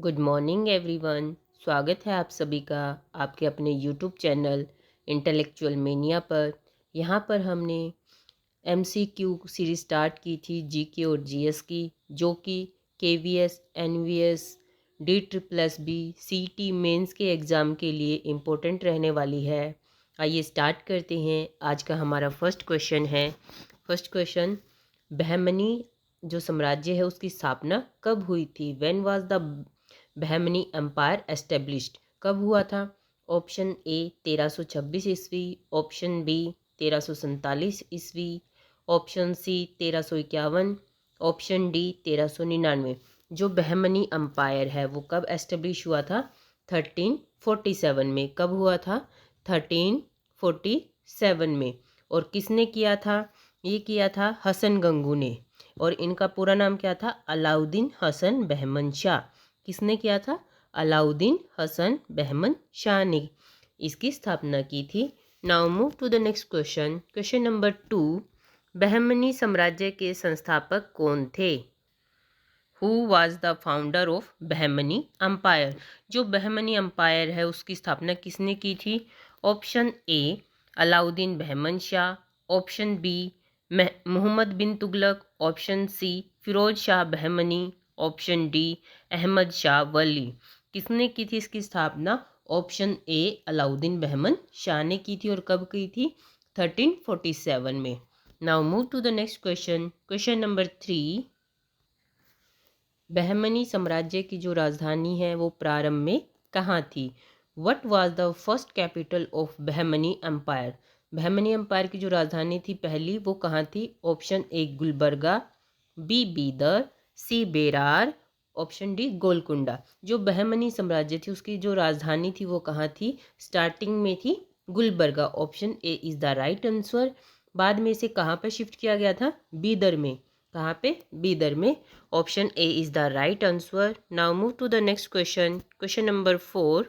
Good morning everyone. स्वागत है आप सभी का आपके अपने यूट्यूब चैनल इंटेलेक्चुअल मेनिया पर। यहाँ पर हमने एमसीक्यू सीरीज स्टार्ट की थी जीके और जीएस की, जो कि KVS, NVS, D triple S B, CT mains के एग्ज़ाम के लिए इम्पोर्टेंट रहने वाली है। आइए स्टार्ट करते हैं। आज का हमारा फर्स्ट क्वेश्चन है। फर्स्ट क्वेश्चन, बहमनी जो साम्राज्य है उसकी स्थापना कब हुई थी? When was the Bahmani empire established? कब हुआ था? ऑप्शन ए 1326 ईस्वी, ऑप्शन बी 1347 ईस्वी, ऑप्शन सी 1351, ऑप्शन डी 1399। जो बहमनी एम्पायर है वो कब एस्टेब्लिश हुआ था? 1347 में। कब हुआ था? 1347 में। और किसने किया था? ये किया था हसन गंगू ने। और इनका पूरा नाम क्या था? अलाउद्दीन हसन बहमन शाह। किसने किया था? अलाउद्दीन हसन बहमन शाह ने इसकी स्थापना की थी। Now move to the next question. Question number 2, Bahmani साम्राज्य के संस्थापक कौन थे? Who was the founder of Bahmani empire? जो बहमनी अम्पायर है उसकी स्थापना किसने की थी? Option A Alauddin Bahman Shah, option B Mohammad bin Tughlaq, option C Firoz Shah Bahmani, option D Ahmad Shah Wali. किसने की थी इसकी स्थापना? ऑप्शन ए अलाउद्दीन बहमन शाह ने की थी। और कब की थी? 1347 में। Now move to the next question. Question number 3, Bahmani साम्राज्य की जो राजधानी है वो प्रारंभ में कहाँ थी? What was the first capital of Bahmani empire? Bahmani empire की जो राजधानी थी पहली, वो कहाँ थी? Option A Gulbarga, B Bidar, C Berar, option D Golconda. जो बहमनी साम्राज्य थी उसकी जो राजधानी थी वो कहाँ थी? स्टार्टिंग में थी Gulbarga. Option A is the right answer. बाद में इसे कहाँ पर शिफ्ट किया गया था? बीदर में। कहाँ पे? बीदर में। Option A is the right answer. Now move to the next question. Question number 4,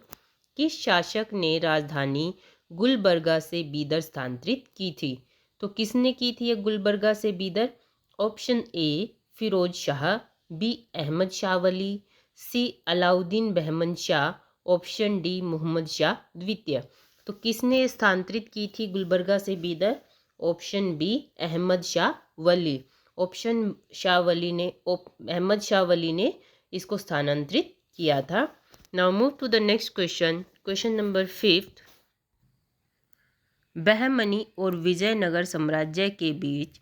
किस शासक ने राजधानी गुलबर्गा से बीदर स्थानांतरित की थी? तो किसने की थी ये गुलबर्गा से Bidar? Option A Firoz Shah, B Ahmad Shah Wali, C Alauddin Bahman Shah, option D Mohammad Shah द्वितीय। तो किसने स्थानांतरित की थी गुलबर्गा से Bidar? Option B Ahmad Shah Wali. Option Ahmad Shah Wali ने इसको स्थानांतरित किया था। Now move to the next question. Question number 5, Bahmani और विजयनगर साम्राज्य के बीच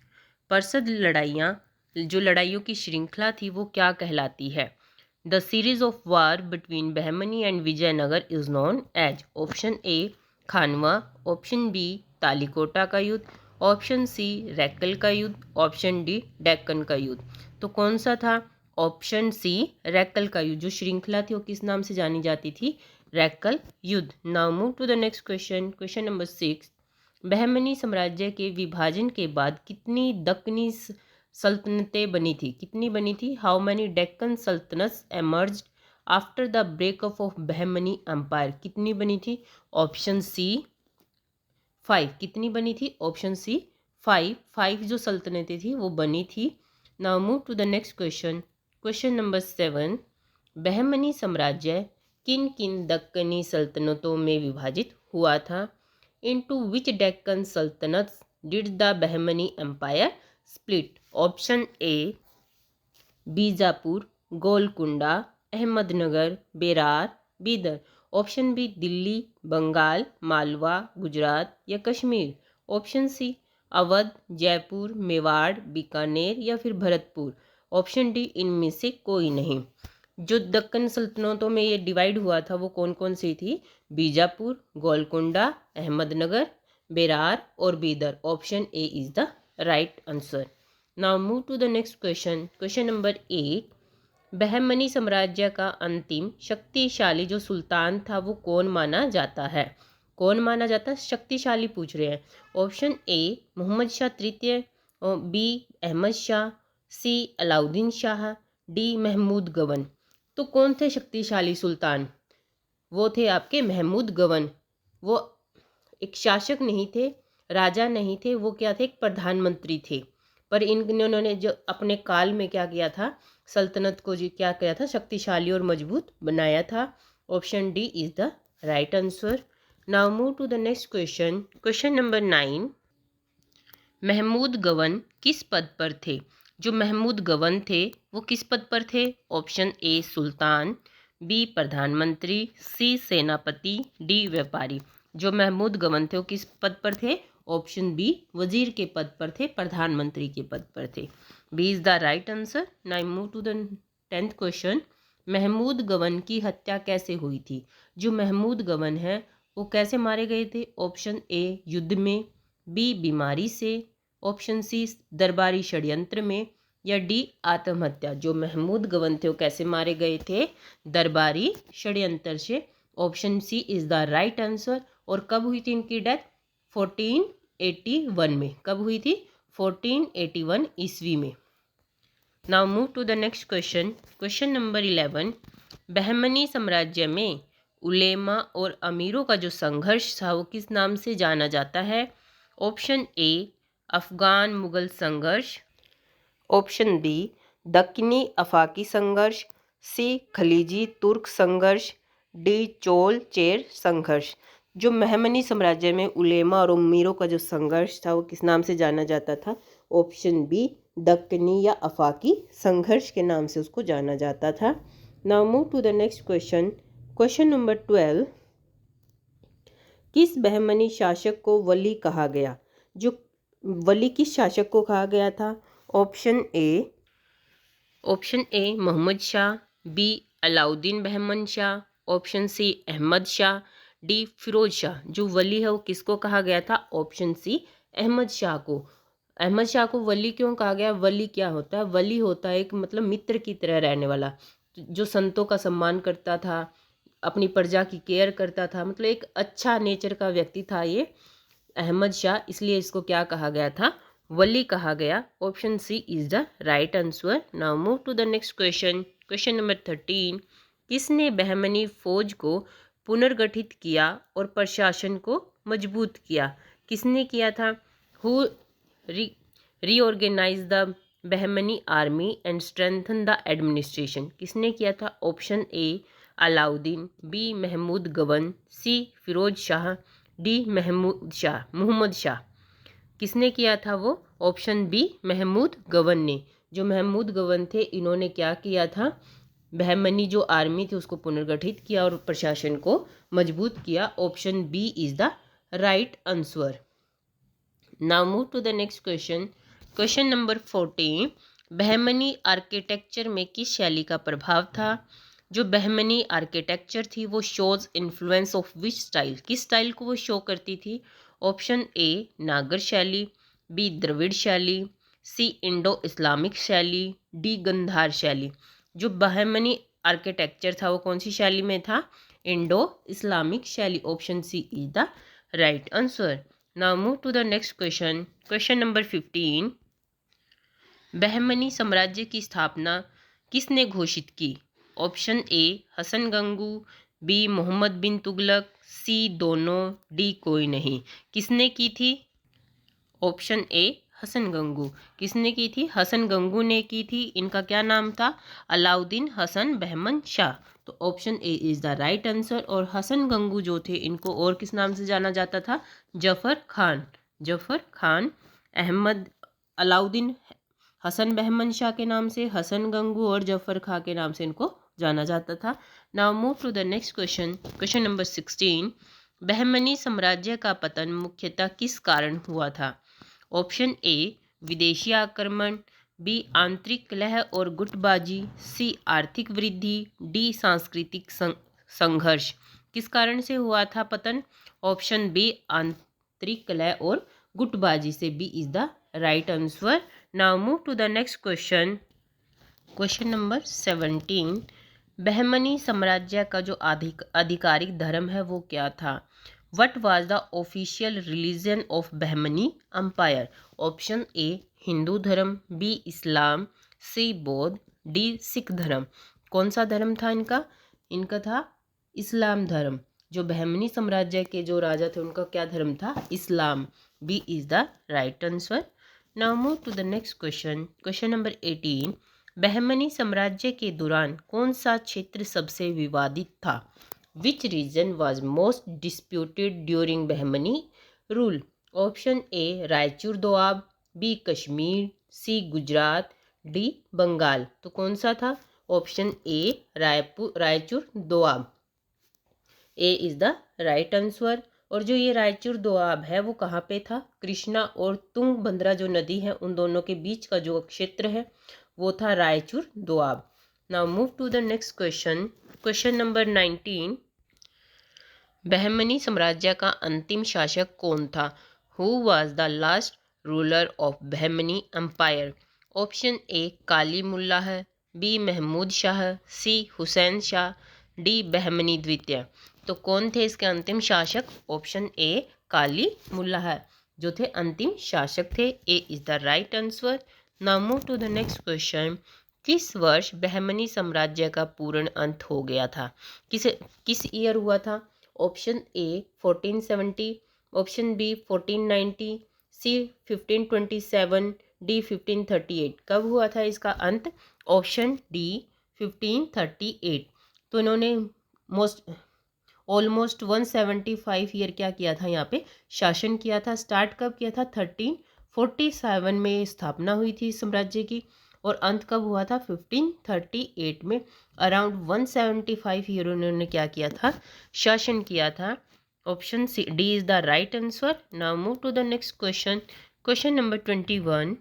प्रसिद्ध लड़ाइयाँ, जो लड़ाइयों की श्रृंखला थी वो क्या कहलाती है? The series of war between Bahmani and Vijayanagar is known as. Option A Khanwa, option B Talikota का युद्ध, ऑप्शन सी रैकल का युद्ध, ऑप्शन डी डेक्कन का युद्ध। तो कौन सा था? ऑप्शन सी रैकल का युद्ध। जो श्रृंखला थी वो किस नाम से जानी जाती थी? रैकल युद्ध। Now move to the next question. Question number 6, Bahmani साम्राज्य के विभाजन के बाद कितनी दक्कनी सल्तनतें बनी थी? कितनी बनी थी? How many Deccan sultanates emerged after the breakup of Bahmani empire? कितनी बनी थी? Option C 5। कितनी बनी थी? ऑप्शन सी 5 जो सल्तनतें थी वो बनी थी। Now move to the next question. Question number 7, Bahmani साम्राज्य किन किन दक्कनी सल्तनतों में विभाजित हुआ था? Into which Deccan Sultanates did the Bahmani Empire split? Option A Bijapur, Golconda, Ahmednagar, Berar, Bidar. Option B Delhi, Bengal, Malwa, Gujarat या कश्मीर। ऑप्शन सी अवध, जयपुर, मेवाड़, बीकानेर या फिर भरतपुर। ऑप्शन डी इनमें से कोई नहीं। जो दक्कन सल्तनतों में ये डिवाइड हुआ था वो कौन कौन सी थी? बीजापुर, गोलकुंडा, अहमदनगर, बेरार और Bidar. Option A is the right answer. Now move to the next question. Question number 8, Bahmani साम्राज्य का अंतिम शक्तिशाली जो सुल्तान था वो कौन माना जाता है? कौन माना जाता है? शक्तिशाली पूछ रहे हैं। ऑप्शन ए मोहम्मद शाह तृतीय, B Ahmad Shah, C Alauddin Shah, D Mahmood गवन। तो कौन थे शक्तिशाली सुल्तान? वो थे आपके महमूद गवन। वो एक शासक नहीं थे, राजा नहीं थे, वो क्या थे? एक प्रधानमंत्री थे। पर इन्होंने जो अपने काल में क्या किया था? सल्तनत को जी क्या किया था, शक्तिशाली और मजबूत बनाया था। Option D is the right answer. Now move to the next question. Question number 9, Mahmud Gawan किस पद पर थे? जो महमूद गवन थे वो किस पद पर थे? ऑप्शन ए सुल्तान, बी प्रधानमंत्री, सी सेनापति, डी व्यापारी। जो महमूद गवन थे वो किस पद पर थे? ऑप्शन बी वजीर के पद पर थे, प्रधानमंत्री के पद पर थे। B is the right answer. Now move to the 10th question. Mahmud Gawan की हत्या कैसे हुई थी? जो महमूद गवन है वो कैसे मारे गए थे? ऑप्शन ए युद्ध में, बी बीमारी से, ऑप्शन सी दरबारी षड्यंत्र में, या डी आत्महत्या। जो महमूद गवन थे वो कैसे मारे गए थे? दरबारी षड्यंत्र से। Option C is the right answer. और कब हुई थी इनकी डेथ? 1481 में। कब हुई थी? 1481 ईस्वी में। Now move to the next question. Question number 11, Bahmani साम्राज्य में उलेमा और अमीरों का जो संघर्ष था वो किस नाम से जाना जाता है? ऑप्शन ए अफगान मुगल संघर्ष, ऑप्शन बी दक्कनी अफाकी संघर्ष, सी खलीजी तुर्क संघर्ष, डी चोल चेर संघर्ष। जो महमनी साम्राज्य में उलेमा और अमीरों का जो संघर्ष था वो किस नाम से जाना जाता था? ऑप्शन बी दक्कनी या अफाकी संघर्ष के नाम से उसको जाना जाता था। Now move to the next question. Question number 12, किस बहमनी शासक को वली कहा गया? जो वली किस शासक को कहा गया था? Option A Mohammad Shah, B Alauddin Bahman Shah, option C Ahmad Shah, D Firoz Shah. जो वली है वो किसको कहा गया था? ऑप्शन सी अहमद शाह को। अहमद शाह को वली क्यों कहा गया? वली क्या होता है? वली होता है एक मतलब मित्र की तरह रहने वाला, जो संतों का सम्मान करता था, अपनी प्रजा की केयर करता था, मतलब एक अच्छा नेचर का व्यक्ति था ये अहमद शाह, इसलिए इसको क्या कहा गया था? वली कहा गया। Option C is the right answer. Now move to the next question. Question number 13, किसने बहमनी फौज को पुनर्गठित किया और प्रशासन को मजबूत किया? किसने किया था? Who reorganize the Bahmani army and strengthen the administration. किसने किया था? Option A Alauddin, B Mahmud Gawan, C Firoz Shah, D Mohammad Shah. किसने किया था वो? ऑप्शन बी महमूद गवन ने। जो महमूद गवन थे इन्होंने क्या किया था? बहमनी जो आर्मी थी उसको पुनर्गठित किया और प्रशासन को मजबूत किया। Option B is the right answer. Now move to the next question. Question number 14, Bahmani architecture में किस शैली का प्रभाव था? जो बहमनी आर्किटेक्चर थी वो shows influence of which style? किस स्टाइल को वो शो करती थी? ऑप्शन ए नागर शैली, बी द्रविड़ शैली, सी इंडो इस्लामिक शैली, डी गंधार शैली। जो बहमनी आर्किटेक्चर था वो कौन सी शैली में था? इंडो इस्लामिक शैली। Option C is the right answer. Now move to the next question. Question number 15, Bahmani साम्राज्य की स्थापना किसने घोषित की? Option A Hasan Gangu, B Mohammad bin Tughlaq, C दोनों, डी कोई नहीं। किसने की थी? Option A Hasan Gangu. किसने की थी? हसन गंगू ने की थी। इनका क्या नाम था? अलाउद्दीन हसन बहमन शाह। तो option A is the right answer. और हसन गंगू जो थे इनको और किस नाम से जाना जाता था? जफ़र खान। जफ़र खान अहमद अलाउद्दीन हसन बहमन शाह के नाम से, हसन गंगू और जफ़र खां के नाम से इनको जाना जाता था। Now move to the next question. Question number 16, Bahmani साम्राज्य का पतन मुख्यतः किस कारण हुआ था? ऑप्शन ए विदेशी आक्रमण, बी आंतरिक कलह और गुटबाजी, सी आर्थिक वृद्धि, डी सांस्कृतिक संघर्ष। किस कारण से हुआ था पतन? ऑप्शन बी आंतरिक कलह और गुटबाजी से। B is the right answer. Now move to the next question. Question number 17, Bahmani साम्राज्य का जो आधिकारिक धर्म है वो क्या था? What was the official religion of Bahmani empire? Option A हिंदू धर्म, बी इस्लाम, सी बौद्ध, डी सिख धर्म। कौन सा धर्म था इनका? इनका था इस्लाम धर्म। जो बहमनी साम्राज्य के जो राजा थे उनका क्या धर्म था? इस्लाम। B is the right answer. Now move to the next question. Question number 18, Bahmani साम्राज्य के दौरान कौन सा क्षेत्र सबसे विवादित था? Which region was most disputed during Bahmani rule? Option A Raichur Doab, B Kashmir, C Gujarat, D Bengal. तो कौन सा था? Option A Raichur Doab. A is the right answer. और जो ये रायचूर दोआब है वो कहाँ पे था? कृष्णा और तुंगभद्रा जो नदी है उन दोनों के बीच का जो क्षेत्र है वो था Raichur Doab. Now move to the next question. Question number 19। Bahmani साम्राज्य का अंतिम शासक कौन था? Who was the last ruler of Bahmani empire? Option A Kalimullah है, B Mahmud Shah, C Hussain Shah, D Bahmani द्वितीय। तो कौन थे इसके अंतिम शासक? ऑप्शन ए काली मुल्ला है जो थे अंतिम शासक थे। A is the right answer. Now move to the next question. किस वर्ष बहमनी साम्राज्य का पूर्ण अंत हो गया था? किस ईयर हुआ था? Option A 1470, option B 1490, C 1527, D 1538। कब हुआ था इसका अंत? Option D 1538। तो इन्होंने ऑलमोस्ट 175 ईयर क्या किया था यहाँ पे शासन किया था। स्टार्ट कब किया था? 1347 में स्थापना हुई थी साम्राज्य की और अंत कब हुआ था? 1538 में। अराउंड 175 ईयर उन्होंने क्या किया था? शासन किया था। Option C D is the right answer. Now move to the next question. Question number 21।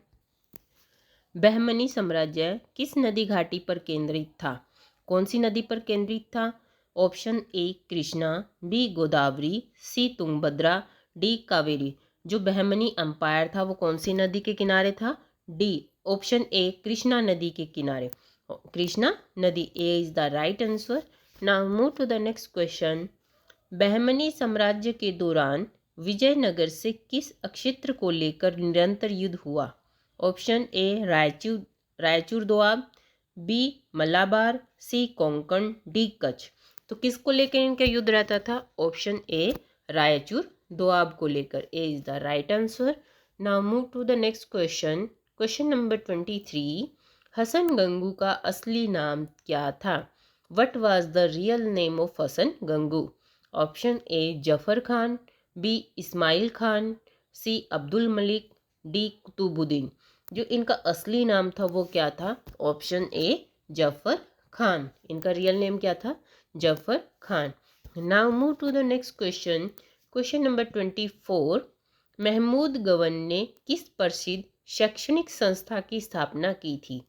Bahmani साम्राज्य किस नदी घाटी पर केंद्रित था? कौन सी नदी पर केंद्रित था? Option A Krishna, B Godavari, C Tungabhadra, D Kaveri. जो बहमनी अंपायर था वो कौन सी नदी के किनारे था? डी ऑप्शन ए कृष्णा नदी के किनारे। कृष्णा नदी। A is the right answer. Now move to the next question. Bahmani साम्राज्य के दौरान विजयनगर से किस क्षेत्र को लेकर निरंतर युद्ध हुआ? Option A Raichur Doab, B Malabar, C Konkan, D Kutch. तो किसको लेकर इनका युद्ध रहता था? ऑप्शन ए रायचूर दोआब को लेकर। A is the right answer. Now move to the next question. Question number 23। Hasan Gangu का असली नाम क्या था? What was the real name of Hasan Gangu? Option A Zafar Khan, B Ismail Khan, C Abdul Malik, D Qutbuddin. जो इनका असली नाम था वो क्या था? Option A Zafar Khan. इनका रियल नेम क्या था? Zafar Khan. Now move to the next question. Question number 24। Mahmood गवन ने किस प्रसिद्ध शैक्षणिक संस्था की स्थापना की थी?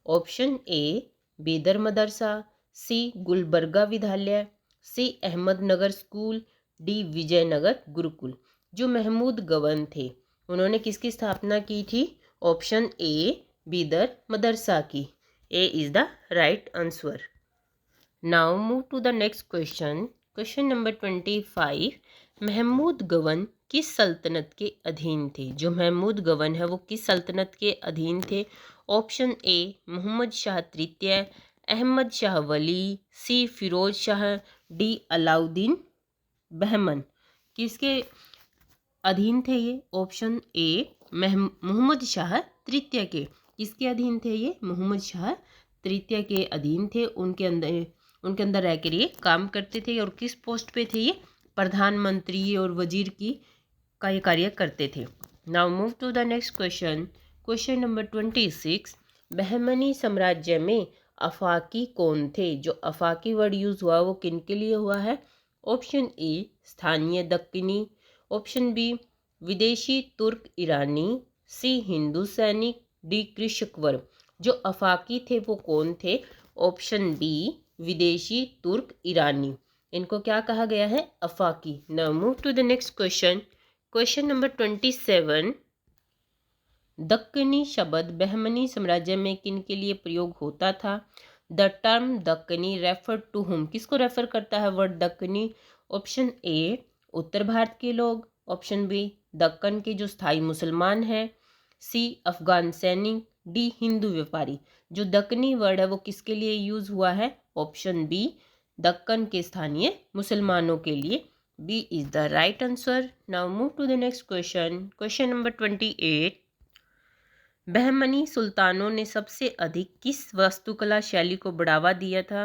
ऑप्शन ए बेदर मदरसा, सी गुलबर्गा विद्यालय, सी अहमदनगर स्कूल, डी विजयनगर गुरुकुल। जो महमूद गवन थे उन्होंने किसकी स्थापना की थी? ऑप्शन ए बेदर मदरसा की। A is the right answer. Now move to the next question. Question number 25। Mahmud Gawan किस सल्तनत के अधीन थे? जो महमूद गवन है वो किस सल्तनत के अधीन थे? ऑप्शन ए मोहम्मद शाह तृतीय, अहमद शाह वली, सी फिरोज शाह, डी अलाउद्दीन बहमन। किसके अधीन थे ये? ऑप्शन ए मोहम्मद शाह तृतीय के। किसके अधीन थे ये? मोहम्मद शाह तृतीय के अधीन थे। उनके अंदर रहकर ये काम करते थे। और किस पोस्ट पे थे ये? प्रधानमंत्री और वजीर की का ये कार्य करते थे। Now move to the next question. Question number 26। Bahmani साम्राज्य में अफाकी कौन थे? जो अफाकी वर्ड यूज हुआ वो किन के लिए हुआ है? ऑप्शन ए स्थानीय दक्कनी, ऑप्शन बी विदेशी तुर्क ईरानी, सी हिंदू सैनिक, डी कृषक वर्ग। जो अफाकी थे वो कौन थे? ऑप्शन बी विदेशी तुर्क ईरानी। इनको क्या कहा गया है? अफाकी। Now move to the next question. Question number 27। Dakhni शब्द बहमनी साम्राज्य में किन के लिए प्रयोग होता था? The term Deccani refer to whom. किसको रेफर करता है वर्ड दक्कनी? ऑप्शन ए उत्तर भारत के लोग, ऑप्शन बी दक्कन के जो स्थायी मुसलमान हैं, सी अफगान सैनिक, डी हिंदू व्यापारी। जो दक्कनी वर्ड है वो किसके लिए यूज हुआ है? ऑप्शन बी दक्कन के स्थानीय मुसलमानों के लिए। B is the right answer. Now move to the next question. Question number 28। Bahmani सुल्तानों ने सबसे अधिक किस वास्तुकला शैली को बढ़ावा दिया था?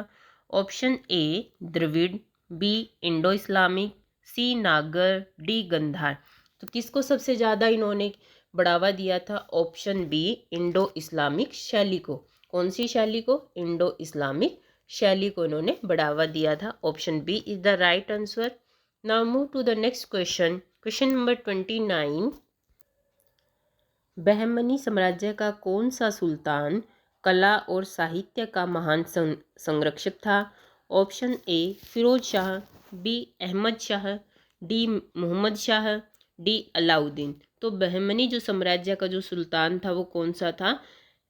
Option A Dravida, B Indo Islamic, C Nagara, D Gandhar. तो किसको सबसे ज़्यादा इन्होंने बढ़ावा दिया था? ऑप्शन बी इंडो इस्लामिक शैली को। कौन सी शैली को? इंडो इस्लामिक शैली को इन्होंने बढ़ावा दिया था। Option B is the right answer. Now move to the next question. Question number 29। Bahmani साम्राज्य का कौन सा सुल्तान कला और साहित्य का महान संरक्षक था? Option A Firoz Shah, B Ahmad Shah, D Mohammad Shah, D Alauddin. तो बहमनी जो साम्राज्य का जो सुल्तान था वो कौन सा था?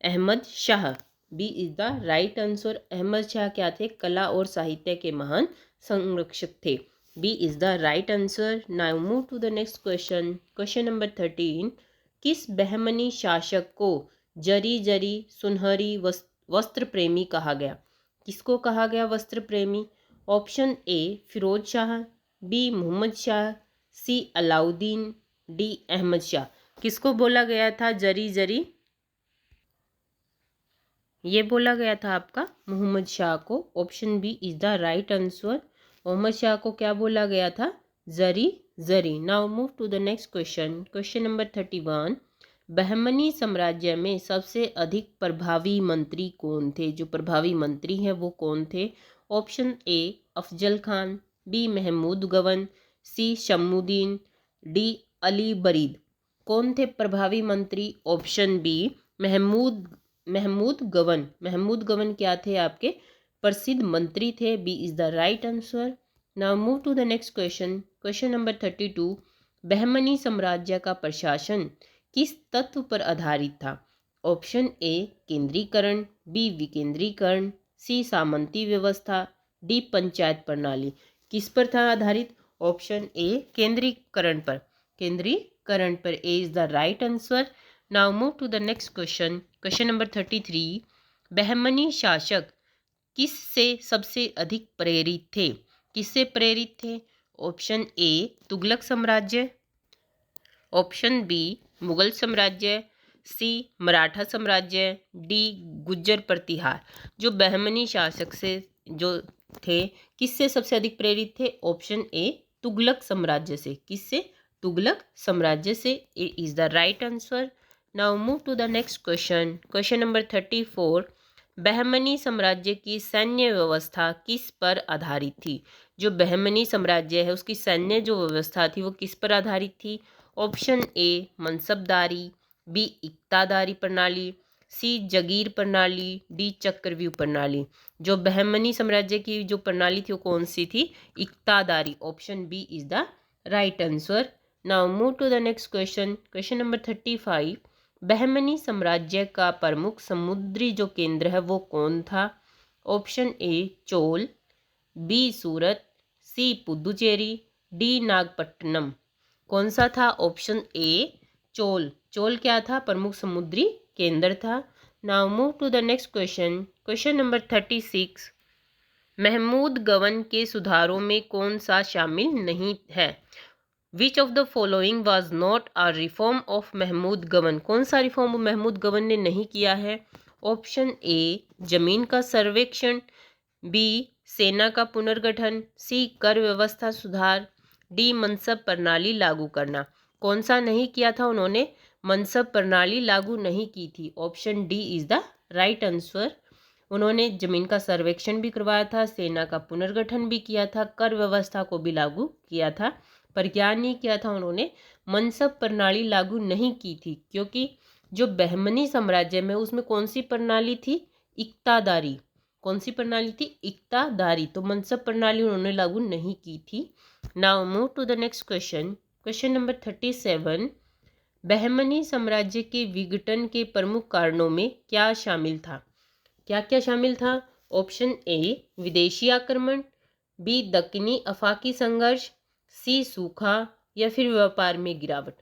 Ahmad Shah. B is the right answer. Ahmad Shah क्या थे? कला और साहित्य के महान संरक्षक थे। B is the right answer. Now move to the next question. Question number 13। किस बहमनी शासक को जरी जरी सुनहरी वस्त्र प्रेमी कहा गया? किसको कहा गया वस्त्र प्रेमी? Option A Firoz Shah, B Mohammad Shah, C Alauddin, D Ahmad Shah. किसको बोला गया था जरी जरी? ये बोला गया था आपका मोहम्मद शाह को। Option B is the right answer. Mohammad Shah को क्या बोला गया था? जरी जरी। Now move to the next question. Question number 31। Bahmani साम्राज्य में सबसे अधिक प्रभावी मंत्री कौन थे? जो प्रभावी मंत्री हैं वो कौन थे? Option A Afzal Khan, B Mahmud Gawan, C Shammuddin, D Ali Barid. कौन थे प्रभावी मंत्री? ऑप्शन बी महमूद महमूद गवन। महमूद गवन क्या थे? आपके प्रसिद्ध मंत्री थे। B is the right answer. Now move to the next question. Question number 32। Bahmani साम्राज्य का प्रशासन किस तत्व पर आधारित था? ऑप्शन ए केंद्रीकरण, बी विकेंद्रीकरण, सी सामंती व्यवस्था, डी पंचायत प्रणाली। किस पर था आधारित? ऑप्शन ए केंद्रीकरण पर। केंद्रीकरण पर। A is the right answer. Now move to the next question. Question number 33। Bahmani शासक किससे सबसे अधिक प्रेरित थे? किससे प्रेरित थे? ऑप्शन ए तुगलक साम्राज्य, ऑप्शन बी मुगल साम्राज्य, सी मराठा साम्राज्य, डी गुज्जर प्रतिहार। जो बहमनी शासक से जो थे किससे सबसे अधिक प्रेरित थे? ऑप्शन ए तुगलक साम्राज्य से। किससे? तुगलक साम्राज्य से। A is the right answer. Now move to the next question. Question number 34। Bahmani साम्राज्य की सैन्य व्यवस्था किस पर आधारित थी? जो बहमनी साम्राज्य है उसकी सैन्य जो व्यवस्था थी वो किस पर आधारित थी? ऑप्शन ए मनसबदारी, बी इक्तादारी प्रणाली, सी जगीर प्रणाली, डी चक्रव्यूह प्रणाली। जो बहमनी साम्राज्य की जो प्रणाली थी वो कौन सी थी? इक्तादारी। Option B is the right answer. Now move to the next question. Question number 35। Bahmani साम्राज्य का प्रमुख समुद्री जो केंद्र है वो कौन था? Option A Chola, B Surat, C Puducherry, D Nagapattinam. कौन सा था? Option A Chola. चोल क्या था? प्रमुख समुद्री केंद्र था। Now move to the next question. Question number 36। Mahmud Gawan के सुधारों में कौन सा शामिल नहीं है? Which of the following was not a reform of Mahmud Gawan. कौन सा रिफॉर्म महमूद गवन ने नहीं किया है? ऑप्शन ए जमीन का सर्वेक्षण, बी सेना का पुनर्गठन, सी कर व्यवस्था सुधार, डी मनसब प्रणाली लागू करना। कौन सा नहीं किया था उन्होंने? मनसब प्रणाली लागू नहीं की थी। Option D is the right answer. उन्होंने जमीन का सर्वेक्षण भी करवाया था, सेना का पुनर्गठन भी किया था, कर व्यवस्था को भी लागू किया था, पर क्या नहीं किया था उन्होंने? मनसब प्रणाली लागू नहीं की थी। क्योंकि जो बहमनी साम्राज्य में उसमें कौन सी प्रणाली थी? इक्तादारी। कौन सी प्रणाली थी? इक्तादारी। तो मनसब प्रणाली उन्होंने लागू नहीं की थी। Now move to the next question. Question number 37। Bahmani साम्राज्य के विघटन के प्रमुख कारणों में क्या शामिल था? क्या क्या शामिल था? ऑप्शन ए विदेशी आक्रमण, बी दक्कनी अफाकी संघर्ष, सी सूखा, या फिर व्यापार में गिरावट।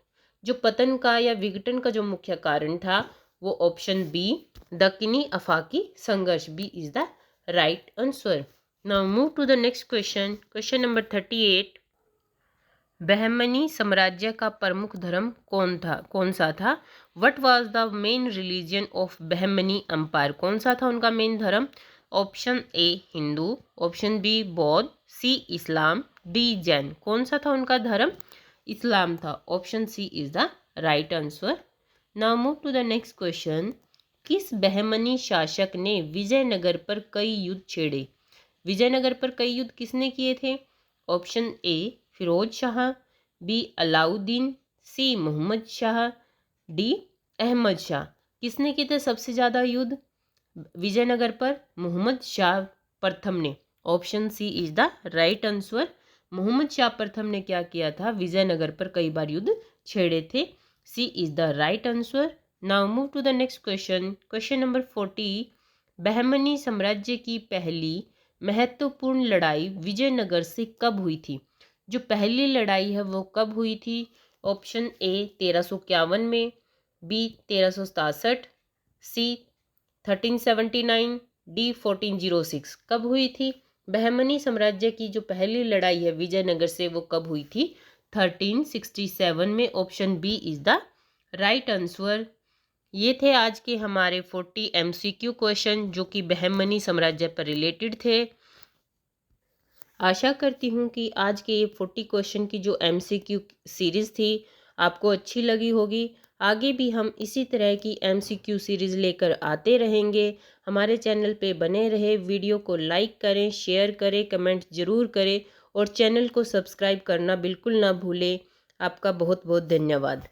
जो पतन का या विघटन का जो मुख्य कारण था वो ऑप्शन बी दक्कनी अफाकी संघर्ष। B is the right answer. Now move to the next question. Question number 38। Bahmani साम्राज्य का प्रमुख धर्म कौन सा था? What was the main religion of Bahmani empire? कौन सा था उनका मेन धर्म? ऑप्शन ए हिंदू, ऑप्शन बी बौद्ध, सी इस्लाम, डी जैन। कौन सा था उनका धर्म? इस्लाम था। Option C is the right answer. Now move to the next question. किस बहमनी शासक ने विजयनगर पर कई युद्ध छेड़े? विजयनगर पर कई युद्ध किसने किए थे? Option A Firoz Shah, B Alauddin, C Mohammad Shah, D Ahmad Shah. किसने किए थे सबसे ज़्यादा युद्ध विजयनगर पर? मोहम्मद शाह प्रथम ने। Option C is the right answer. Mohammad Shah प्रथम ने क्या किया था? विजयनगर पर कई बार युद्ध छेड़े थे। C is the right answer. Now move to the next question. Question number 40। Bahmani साम्राज्य की पहली महत्वपूर्ण लड़ाई विजयनगर से कब हुई थी? जो पहली लड़ाई है वो कब हुई थी? ऑप्शन ए 1351 में, बी 1367, सी 1379, डी 1406। कब हुई थी? बहमनी साम्राज्य की जो पहली लड़ाई है विजयनगर से वो कब हुई थी? 1367 में। Option B is the right answer. ये थे आज के हमारे 40 MCQ क्वेश्चन जो कि बहमनी साम्राज्य पर रिलेटेड थे। आशा करती हूँ कि आज के ये 40 क्वेश्चन की जो MCQ सीरीज़ थी आपको अच्छी लगी होगी। आगे भी हम इसी तरह की MCQ सीरीज़ लेकर आते रहेंगे। हमारे चैनल पे बने रहे, वीडियो को लाइक करें, शेयर करें, कमेंट ज़रूर करें और चैनल को सब्सक्राइब करना बिल्कुल ना भूलें। आपका बहुत बहुत धन्यवाद।